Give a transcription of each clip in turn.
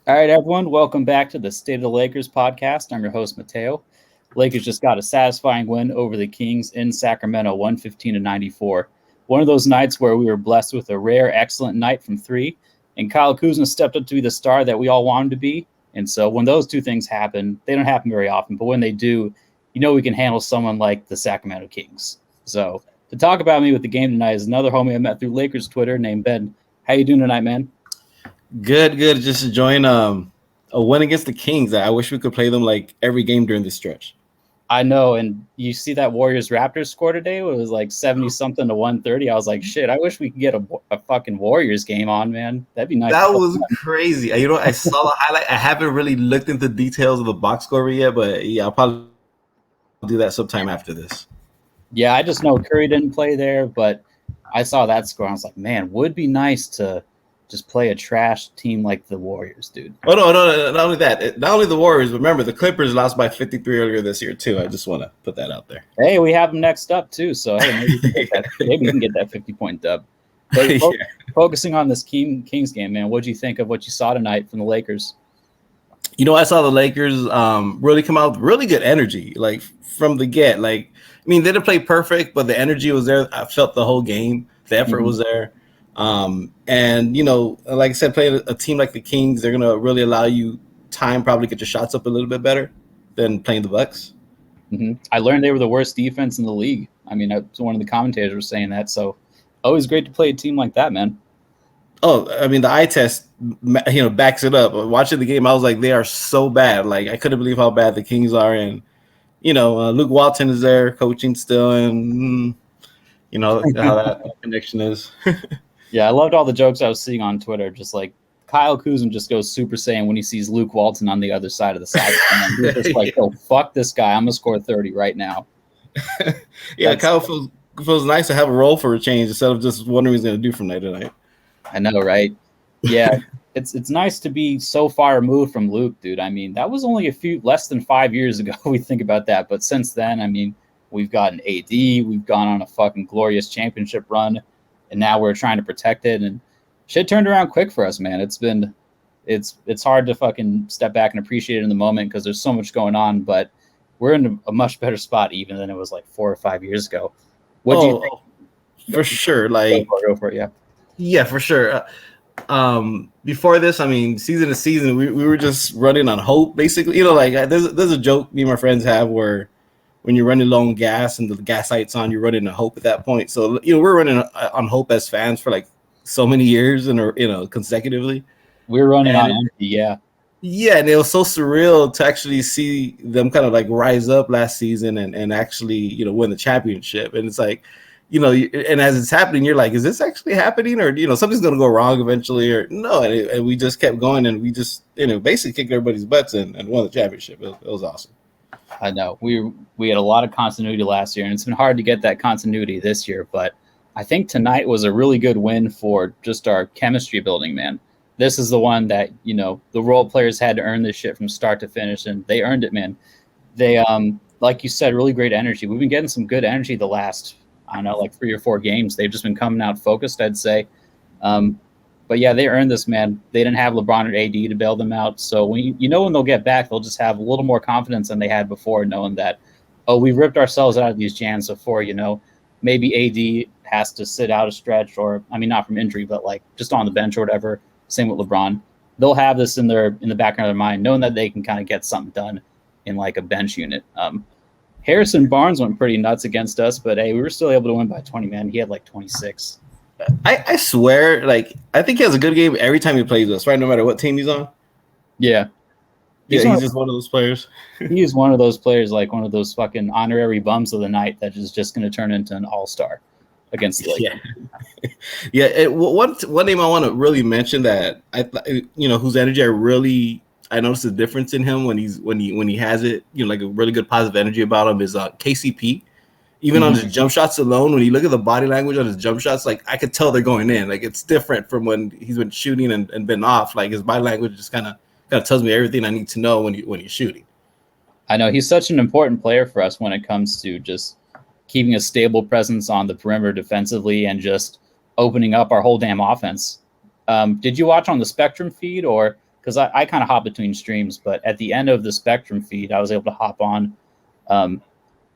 All right, everyone, welcome back to the State of the Lakers podcast. I'm your host, Mateo. Lakers just got a satisfying win over the Kings in Sacramento, 115-94. One of those nights where we were blessed with a rare, excellent night from three, and Kyle Kuzma stepped up to be the star that we all want him to be. And so when those two things happen, they don't happen very often, but when they do, you know we can handle someone like the Sacramento Kings. So to talk about me with the game tonight is another homie I met through Lakers Twitter named Ben. How you doing tonight, man? Good. Just enjoying a win against the Kings. I wish we could play them like every game during this stretch. I know, and you see that Warriors-Raptors score today? It was like 70-something to 130. I was like, shit, I wish we could get a fucking Warriors game on, man. That'd be nice. That was crazy. You know, I saw the highlight. I haven't really looked into details of the box score yet, but yeah, I'll probably do that sometime after this. Yeah, I just know Curry didn't play there, but I saw that score. I was like, man, would be nice to just play a trash team like the Warriors, dude. Oh, no, not only that. Not only the Warriors, but remember, the Clippers lost by 53 earlier this year, too. I just want to put that out there. Hey, we have them next up, too, so hey, maybe we can get that 50-point dub. But focusing on this Kings game, man, what did you think of what you saw tonight from the Lakers? You know, I saw the Lakers really come out with really good energy, like, from the get. Like, I mean, they didn't play perfect, but the energy was there. I felt the whole game. The effort was there. And, you know, like I said, playing a team like the Kings, they're going to really allow you time, probably get your shots up a little bit better than playing the Bucks. Mm-hmm. I learned they were the worst defense in the league. I mean, one of the commentators was saying that. So always great to play a team like that, man. Oh, I mean, the eye test, you know, backs it up. Watching the game, I was like, they are so bad. Like, I couldn't believe how bad the Kings are. And, you know, Luke Walton is there coaching still. And, you know, how that connection is. Yeah, I loved all the jokes I was seeing on Twitter. Just like Kyle Kuzma just goes Super Saiyan when he sees Luke Walton on the other side of the side. He's just like, oh, fuck this guy. I'm going to score 30 right now. Yeah, Kyle feels nice to have a role for a change instead of just wondering what he's going to do from night to night. I know, right? Yeah, it's nice to be so far removed from Luke, dude. I mean, that was only less than 5 years ago. We think about that. But since then, I mean, we've gotten AD. We've gone on a fucking glorious championship run. And now we're trying to protect it, and shit turned around quick for us, man. It's hard to fucking step back and appreciate it in the moment because there's so much going on, but we're in a much better spot even than it was like 4 or 5 years ago. What do you think? For sure. Like, go for it, yeah. Yeah, for sure. Before this, I mean, season to season, we were just running on hope, basically. You know, like there's a joke me and my friends have where when you're running low on gas and the gas light's on, you're running on hope at that point. So, you know, we're running on hope as fans for like so many years and, you know, consecutively. We're running on empty, yeah. Yeah, and it was so surreal to actually see them kind of like rise up last season and actually, you know, win the championship. And it's like, you know, and as it's happening, you're like, is this actually happening? Or, you know, something's going to go wrong eventually or no. And we just kept going and we just, you know, basically kicked everybody's butts and won the championship. It was awesome. I know we had a lot of continuity last year, and it's been hard to get that continuity this year. But I think tonight was a really good win for just our chemistry building, man. This is the one that, you know, the role players had to earn this shit from start to finish, and they earned it, man. They, like you said, really great energy. We've been getting some good energy the last, I don't know, like 3 or 4 games. They've just been coming out focused, I'd say. But yeah, they earned this, man. They didn't have LeBron or AD to bail them out. So when when they'll get back, they'll just have a little more confidence than they had before, knowing that, oh, we ripped ourselves out of these jams before, you know. Maybe AD has to sit out a stretch or, I mean, not from injury, but like just on the bench or whatever. Same with LeBron. They'll have this in the back of their mind, knowing that they can kind of get something done in like a bench unit. Harrison Barnes went pretty nuts against us, but hey, we were still able to win by 20, man. He had like 26. I swear, like, I think he has a good game every time he plays us, right? No matter what team he's on. Yeah. He's just one of those players. He is one of those players, like one of those fucking honorary bums of the night that is just going to turn into an all-star against the Lakers. Yeah. One name I want to really mention that whose energy I noticed the difference in him when he has it, you know, like a really good positive energy about him is KCP. Even on his jump shots alone, when you look at the body language on his jump shots, like I could tell they're going in. Like it's different from when he's been shooting and been off. Like his body language just kind of tells me everything I need to know when he's shooting. I know he's such an important player for us when it comes to just keeping a stable presence on the perimeter defensively and just opening up our whole damn offense. Did you watch on the Spectrum feed or because I kind of hop between streams, but at the end of the Spectrum feed, I was able to hop on.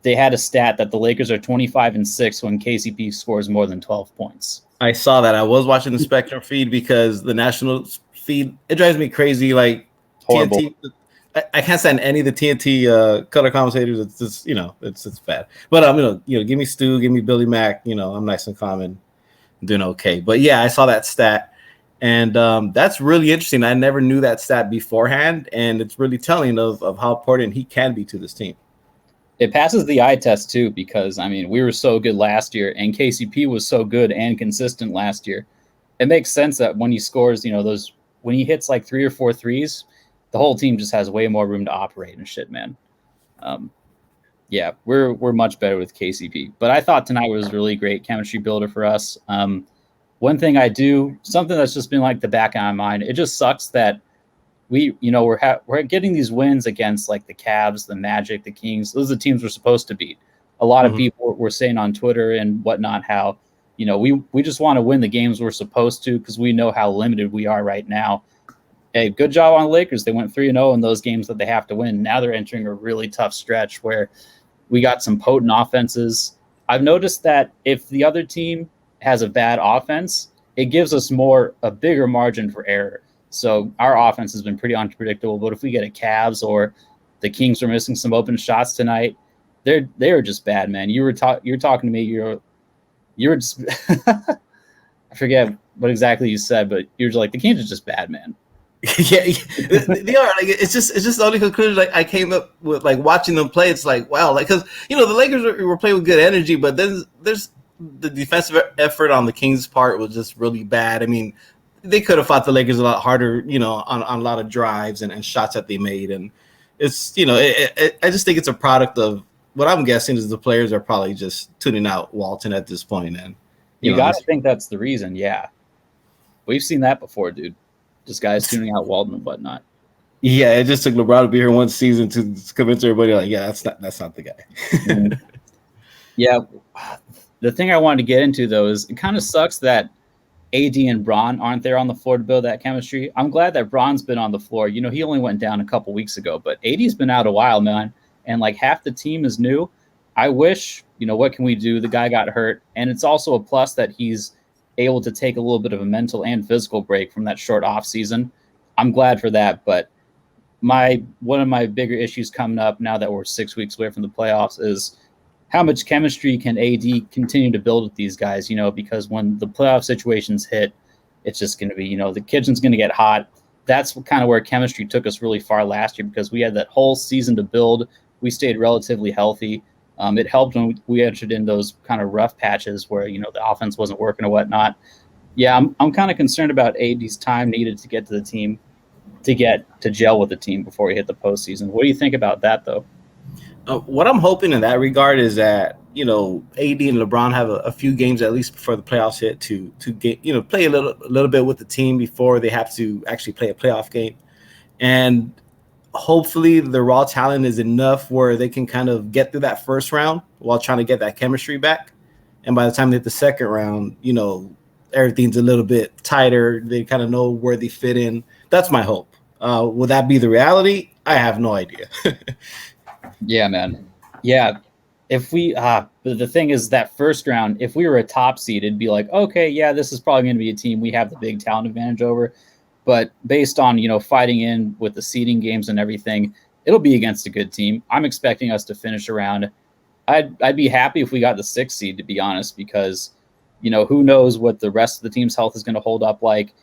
They had a stat that the Lakers are 25-6 when KCP scores more than 12 points. I saw that. I was watching the Spectrum feed because the national feed, it drives me crazy. Like Horrible. TNT, I can't stand any of the TNT color commentators. It's just, it's bad. But give me Stu, give me Billy Mack. I'm nice and calm and doing okay. But yeah, I saw that stat, and that's really interesting. I never knew that stat beforehand, and it's really telling of how important he can be to this team. It passes the eye test too, because we were so good last year, and KCP was so good and consistent last year. It makes sense that when he scores, when he hits like 3 or 4 threes, the whole team just has way more room to operate and shit, man. Yeah, we're much better with KCP. But I thought tonight was a really great chemistry builder for us. One thing something that's just been like the back of my mind, it just sucks that we're getting these wins against like the Cavs, the Magic, the Kings. Those are the teams we're supposed to beat. A lot of people were saying on Twitter and whatnot how, we just want to win the games we're supposed to because we know how limited we are right now. Hey, good job on the Lakers. They went 3-0 in those games that they have to win. Now they're entering a really tough stretch where we got some potent offenses. I've noticed that if the other team has a bad offense, it gives us a bigger margin for error. So our offense has been pretty unpredictable. But if we get a Cavs or the Kings are missing some open shots tonight, they are just bad, man. You're talking to me. You're just I forget what exactly you said, but you're just like the Kings are just bad, man. Yeah, they are. Like it's just the only conclusion like I came up with, like watching them play. It's like wow, like because the Lakers were playing with good energy, but then there's the defensive effort on the Kings' part was just really bad. They could have fought the Lakers a lot harder, on a lot of drives and shots that they made, and it's I just think it's a product of what I'm guessing is the players are probably just tuning out Walton at this point, and you got to think that's the reason. Yeah, we've seen that before, dude. Just guys tuning out Walton and whatnot. Yeah, it just took LeBron to be here one season to convince everybody, like, yeah, that's not the guy. Mm-hmm. Yeah, the thing I wanted to get into though is it kind of sucks that AD and Bron aren't there on the floor to build that chemistry. I'm glad that Bron's been on the floor. He only went down a couple weeks ago, but AD's been out a while, man, and like half the team is new. I wish, what can we do? The guy got hurt, and it's also a plus that he's able to take a little bit of a mental and physical break from that short off season. I'm glad for that, but one of my bigger issues coming up now that we're 6 weeks away from the playoffs is how much chemistry can AD continue to build with these guys, because when the playoff situations hit, it's just going to be, the kitchen's going to get hot. That's kind of where chemistry took us really far last year because we had that whole season to build. We stayed relatively healthy. It helped when we entered in those kind of rough patches where, the offense wasn't working or whatnot. Yeah, I'm kind of concerned about AD's time needed to get to the team, to get to gel with the team before he hit the postseason. What do you think about that, though? What I'm hoping in that regard is that, AD and LeBron have a few games at least before the playoffs hit to get, play a little bit with the team before they have to actually play a playoff game. And hopefully the raw talent is enough where they can kind of get through that first round while trying to get that chemistry back. And by the time they hit the second round, everything's a little bit tighter. They kind of know where they fit in. That's my hope. Will that be the reality? I have no idea. Yeah, man. Yeah. If we, the thing is that first round, if we were a top seed, it'd be like, okay, yeah, this is probably going to be a team we have the big talent advantage over. But based on, fighting in with the seeding games and everything, it'll be against a good team. I'm expecting us to finish around. I'd be happy if we got the 6th seed, to be honest, because, who knows what the rest of the team's health is going to hold up like.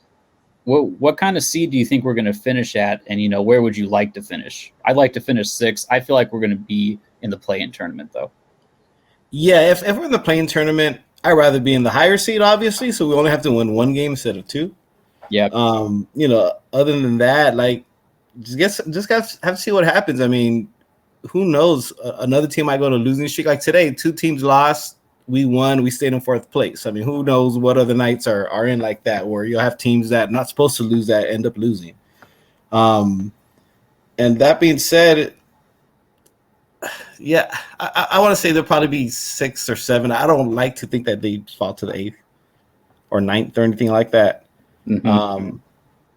What kind of seed do you think we're going to finish at? And, where would you like to finish? I'd like to finish 6th. I feel like we're going to be in the play-in tournament, though. Yeah, if we're in the play-in tournament, I'd rather be in the higher seed, obviously, so we only have to win 1 game instead of 2. Yeah. Other than that, like, just have to see what happens. Who knows? Another team might go on a losing streak. Like today, 2 teams lost. We won. We stayed in 4th place. Who knows what other nights are in like that, where you'll have teams that are not supposed to lose that end up losing. And that being said, yeah, I want to say there'll probably be 6 or 7. I don't like to think that they fall to the 8th or 9th or anything like that. Mm-hmm.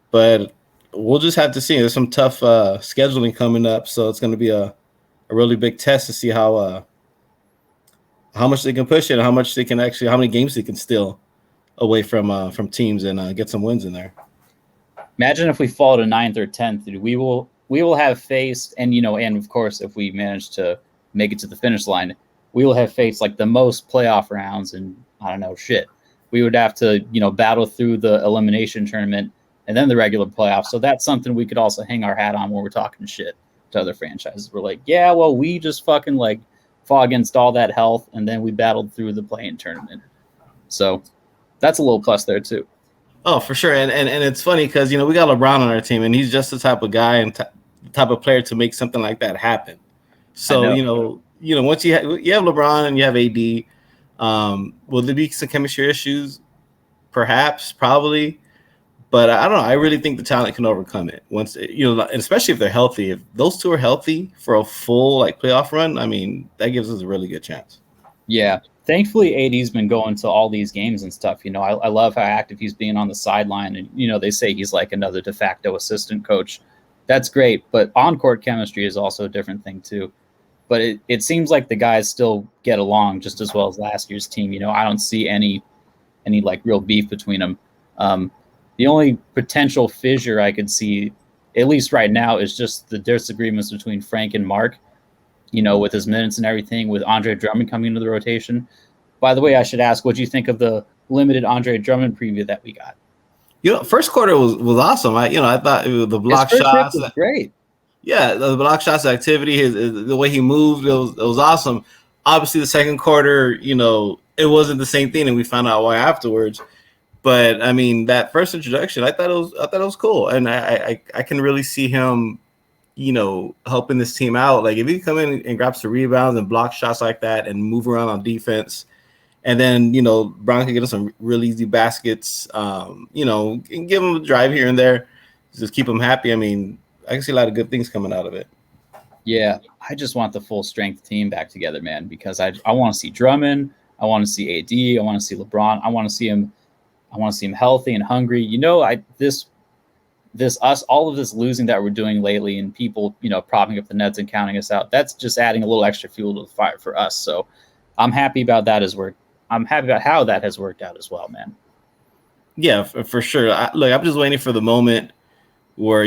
But we'll just have to see. There's some tough scheduling coming up, so it's going to be a really big test to see how much they can push it, and how much they can actually, how many games they can steal away from teams and get some wins in there. Imagine if we fall to 9th or 10th, dude. We will have faced, and and of course, if we manage to make it to the finish line, we will have faced like the most playoff rounds, and I don't know shit. We would have to battle through the elimination tournament and then the regular playoffs. So that's something we could also hang our hat on when we're talking shit to other franchises. We're like, yeah, well, we just fucking like fought against all that health, and then we battled through the play-in tournament. So that's a little plus there too. Oh, for sure. And it's funny because, we got LeBron on our team, and he's just the type of guy and type of player to make something like that happen. So, once you have LeBron and you have AD, will there be some chemistry issues? Perhaps, probably. But I don't know. I really think the talent can overcome it once, and especially if they're healthy. If those two are healthy for a full playoff run, I mean, that gives us a really good chance. Yeah. Thankfully, AD's been going to all these games and stuff. I love how active he's being on the sideline. And, they say he's like another de facto assistant coach. That's great. But on-court chemistry is also a different thing, too. But it seems like the guys still get along just as well as last year's team. I don't see any like real beef between them. The only potential fissure I could see, at least right now, is just the disagreements between Frank and Mark, with his minutes and everything, with Andre Drummond coming into the rotation. By the way, I should ask, what do you think of the limited Andre Drummond preview that we got? First quarter was awesome. I thought the block shots was great. Yeah, the block shots activity, the way he moved, it was awesome. Obviously, the second quarter, it wasn't the same thing, and we found out why afterwards. But I mean, that first introduction, I thought it was cool, and I can really see him, helping this team out. Like if he come in and grabs the rebounds and block shots like that, and move around on defense, and then Brown can get us some really easy baskets, and give him a drive here and there, just keep him happy. I mean, I can see a lot of good things coming out of it. Yeah, I just want the full strength team back together, man, because I want to see Drummond, I want to see AD, I want to see LeBron, I want to see him healthy and hungry. All of this losing that we're doing lately, and people, propping up the Nets and counting us out, that's just adding a little extra fuel to the fire for us. So I'm happy about that I'm happy about how that has worked out as well, man. Yeah, for sure. I'm just waiting for the moment where,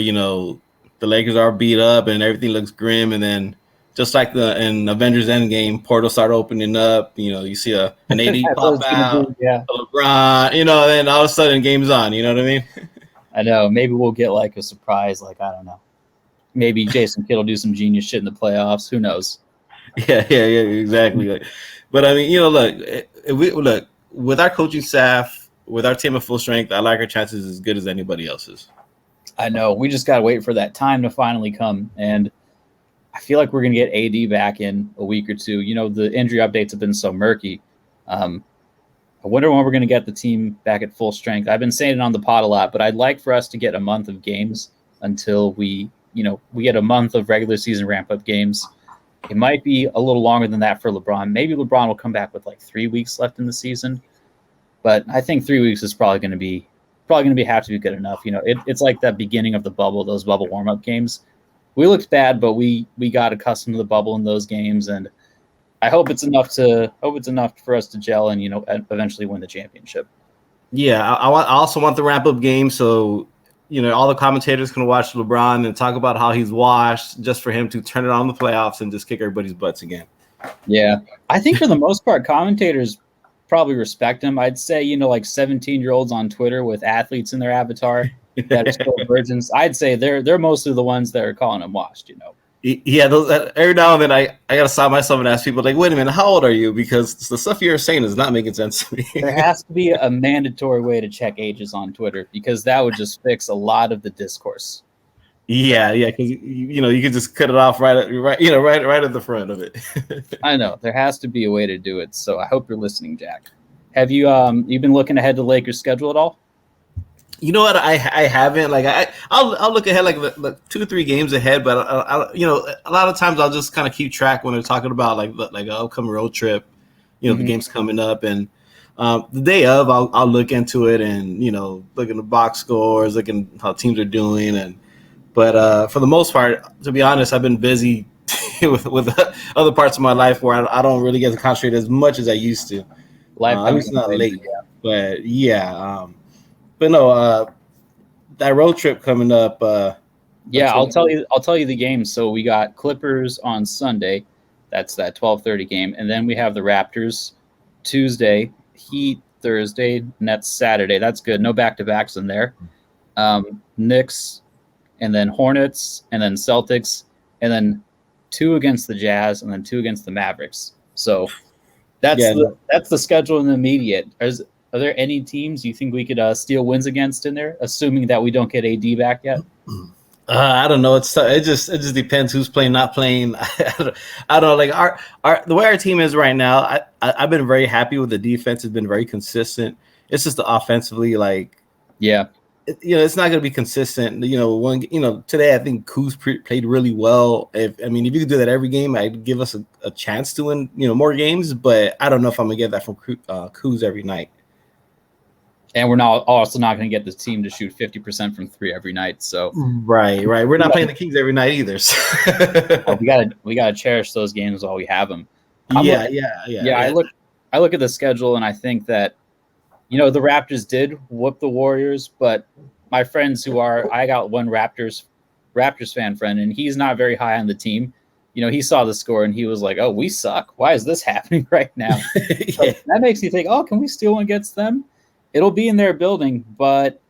the Lakers are beat up and everything looks grim, and then just like in Avengers Endgame, portals start opening up. You see an AD pop out, LeBron, and then all of a sudden game's on. You know what I mean? I know. Maybe we'll get like a surprise. Like I don't know. Maybe Jason Kidd will do some genius shit in the playoffs. Who knows? Yeah, exactly. But I mean, look with our coaching staff, with our team at full strength, I like our chances as good as anybody else's. I know. We just got to wait for that time to finally come. And I feel like we're going to get AD back in a week or two. The injury updates have been so murky. I wonder when we're going to get the team back at full strength. I've been saying it on the pod a lot, but I'd like for us to get a month of games until we get a month of regular season ramp-up games. It might be a little longer than that for LeBron. Maybe LeBron will come back with like 3 weeks left in the season. But I think 3 weeks is probably going to have to be good enough. It's like that beginning of the bubble, those bubble warm-up games. We looked bad, but we got accustomed to the bubble in those games, and I hope it's enough for us to gel and eventually win the championship. Yeah, I also want the wrap-up game, so all the commentators can watch LeBron and talk about how he's washed, just for him to turn it on the playoffs and just kick everybody's butts again. Yeah, I think for the most part, commentators probably respect him. I'd say, like 17-year-olds on Twitter with athletes in their avatar that are still virgins. I'd say they're mostly the ones that are calling him washed, Yeah, those every now and then I gotta stop myself and ask people like, wait a minute, how old are you? Because the stuff you're saying is not making sense to me. There has to be a mandatory way to check ages on Twitter, because that would just fix a lot of the discourse. Yeah, because you could just cut it off right at the front of it. I know there has to be a way to do it. So I hope you're listening, Jack. Have you been looking ahead to the Lakers' schedule at all? You know what? I haven't. Like I'll look ahead like 2 or 3 games ahead, but I a lot of times I'll just kind of keep track when they're talking about like an upcoming road trip. The game's coming up, and The day of, I'll look into it and look at the box scores, looking how teams are doing, but for the most part, to be honest, I've been busy with other parts of my life where I don't really get to concentrate as much as I used to. Life At least not late, but yeah. But no, that road trip coming up. Yeah, I'll tell you the game. So we got Clippers on Sunday. That's that 12:30 game, and then we have the Raptors Tuesday, Heat Thursday, Nets Saturday. That's good. No back-to-backs in there. Knicks, and then Hornets, and then Celtics, and then 2 against the Jazz, and then 2 against the Mavericks. So that's the schedule in the immediate. Are there any teams you think we could steal wins against in there, assuming that we don't get AD back yet? I don't know. It just depends who's playing, not playing. I don't know. Like the way our team is right now, I've been very happy with the defense. It's been very consistent. It's just the offensively, like, yeah, it's not going to be consistent. Today I think Kuz played really well. If you could do that every game, I'd give us a chance to win, more games. But I don't know if I'm gonna get that from Kuz every night. And we're also not going to get this team to shoot 50% from 3 every night. So right. We're not playing the Kings every night either. So. we gotta cherish those games while we have them. Yeah. I look at the schedule and I think that the Raptors did whoop the Warriors, but my friends I got one Raptors fan friend, and he's not very high on the team. He saw the score and he was like, "Oh, we suck. Why is this happening right now?" Yeah. That makes me think, "Oh, can we steal one against them?" It'll be in their building, but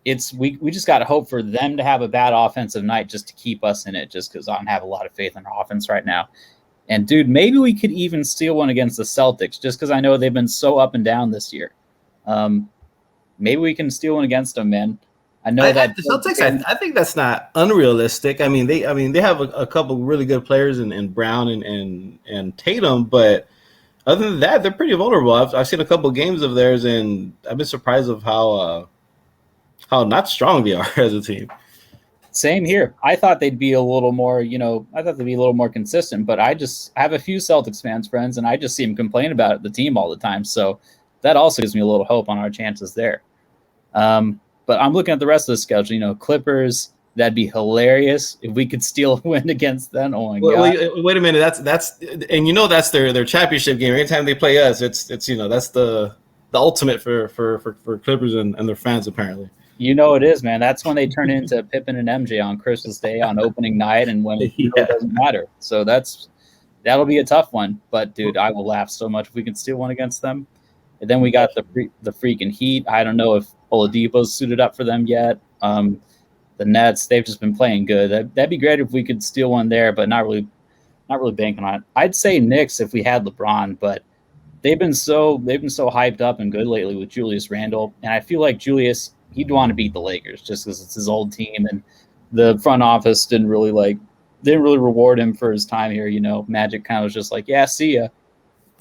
we just got to hope for them to have a bad offensive night just to keep us in it, just because I don't have a lot of faith in our offense right now. And, dude, maybe we could even steal one against the Celtics, just because I know they've been so up and down this year. Maybe we can steal one against them, man. I know that the Celtics. I think that's not unrealistic. They have a couple really good players in Brown and Tatum, but other than that, they're pretty vulnerable. I've seen a couple of games of theirs, and I've been surprised of how not strong they are as a team. Same here. I thought they'd be a little more, consistent, but I have a few Celtics friends, and I just see them complain about the team all the time. So that also gives me a little hope on our chances there. But I'm looking at the rest of the schedule. Clippers. That'd be hilarious if we could steal a win against them. Oh my god! Wait a minute. That's that's their championship game. Anytime they play us, it's that's the ultimate for Clippers and their fans apparently. It is, man. That's when they turn into Pippen and MJ on Christmas Day on opening night, and when it doesn't matter. So that'll be a tough one. But dude, I will laugh so much if we can steal one against them. And then we got the freaking Heat. I don't know if Oladipo's suited up for them yet. The Nets, they've just been playing good. That'd be great if we could steal one there, but not really banking on it. I'd say Knicks if we had LeBron, but they've been so hyped up and good lately with Julius Randle, and I feel like Julius, he'd want to beat the Lakers just because it's his old team, and the front office didn't really reward him for his time here. Magic kind of was just like, yeah, see ya.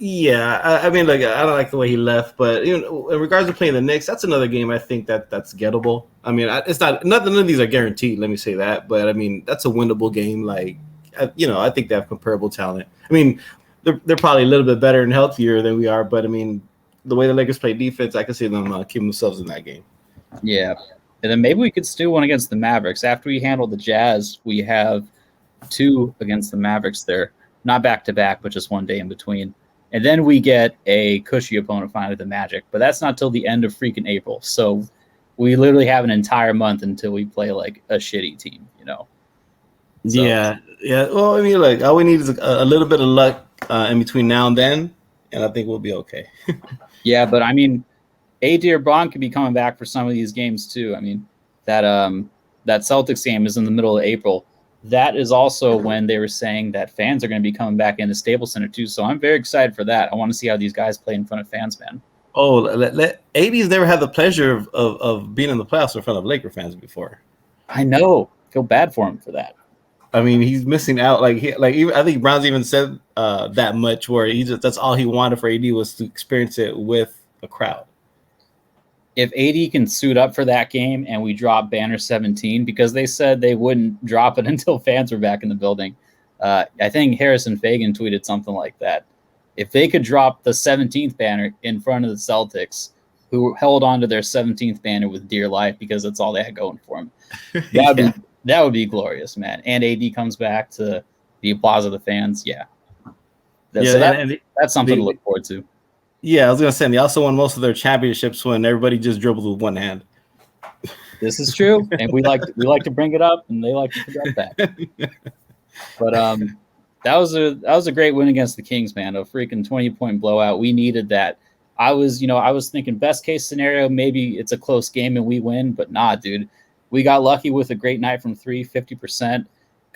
Yeah, I don't like the way he left, but in regards to playing the Knicks, that's another game I think that's gettable. It's not none of these are guaranteed. Let me say that, but that's a winnable game. Like, I think they have comparable talent. They're probably a little bit better and healthier than we are, but the way the Lakers play defense, I can see them keeping themselves in that game. Yeah, and then maybe we could steal one against the Mavericks after we handle the Jazz. We have 2 against the Mavericks there, not back to back, but just one day in between. And then we get a cushy opponent finally, the Magic. But that's not till the end of freaking April. So we literally have an entire month until we play like a shitty team, So. Yeah. Well, all we need is a little bit of luck in between now and then, and I think we'll be okay. Yeah, but AD or Braun could be coming back for some of these games too. That Celtics game is in the middle of April. That is also when they were saying that fans are going to be coming back into Staples Center too. So I'm very excited for that. I want to see how these guys play in front of fans, man. Oh, AD's never had the pleasure of being in the playoffs in front of Laker fans before. I know. Feel bad for him for that. He's missing out. I think Brown's even said that much where that's all he wanted for AD was to experience it with a crowd. If AD can suit up for that game and we drop banner 17, because they said they wouldn't drop it until fans were back in the building. I think Harrison Fagan tweeted something like that. If they could drop the 17th banner in front of the Celtics, who held on to their 17th banner with dear life because that's all they had going for them, that would be glorious, man. And AD comes back to the applause of the fans. Yeah. That's something to look forward to. Yeah, I was gonna say they also won most of their championships when everybody just dribbled with one hand. This is true, and we like to bring it up, and they like to forget that. But that was a great win against the Kings, man. A freaking 20-point blowout. We needed that. I was thinking best case scenario, maybe it's a close game and we win, but nah, dude. We got lucky with a great night from 3, 50%.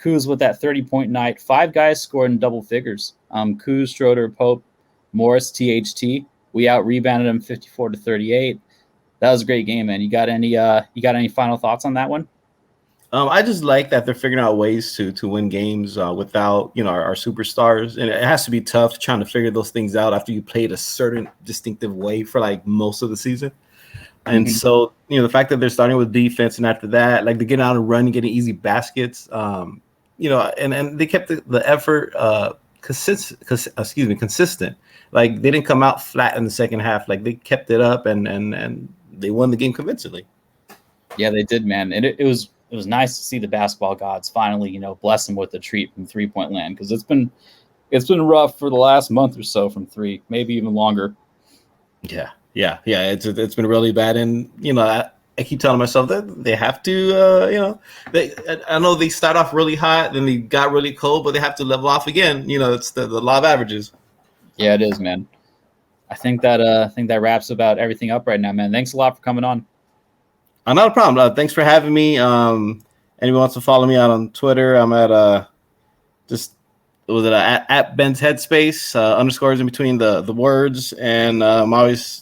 Kuz with that 30-point night. 5 guys scored in double figures. Kuz, Schroeder, Pope, Morris, THT. We out rebounded them 54-38. That was a great game, man. You got any final thoughts on that one? I just like that they're figuring out ways to win games without our superstars, and it has to be tough trying to figure those things out after you played a certain distinctive way for like most of the season. And so the fact that they're starting with defense, and after that, like they get out and run and getting easy baskets, and they kept the effort consistent. Like they didn't come out flat in the second half. Like they kept it up and they won the game convincingly. Yeah, they did, man. And it was nice to see the basketball gods finally, bless them with a treat from 3-point land, because it's been rough for the last month or so from 3, maybe even longer. Yeah. It's been really bad, and I keep telling myself that they have to, I know they start off really hot, then they got really cold, but they have to level off again. It's the law of averages. Yeah, it is, man. I think that wraps about everything up right now, man. Thanks a lot for coming on. Not a problem. Thanks for having me. Anyone wants to follow me out on Twitter, I'm at at Ben's Headspace, underscores in between the words, and I'm always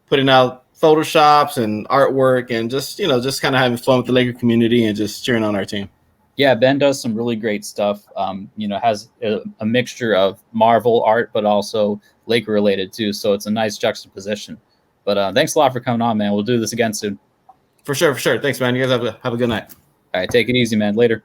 putting out photoshops and artwork, and just kind of having fun with the Laker community and just cheering on our team. Yeah, Ben does some really great stuff. Has a mixture of Marvel art, but also Laker related too. So it's a nice juxtaposition. But thanks a lot for coming on, man. We'll do this again soon. For sure. Thanks, man. You guys have a good night. All right, take it easy, man. Later.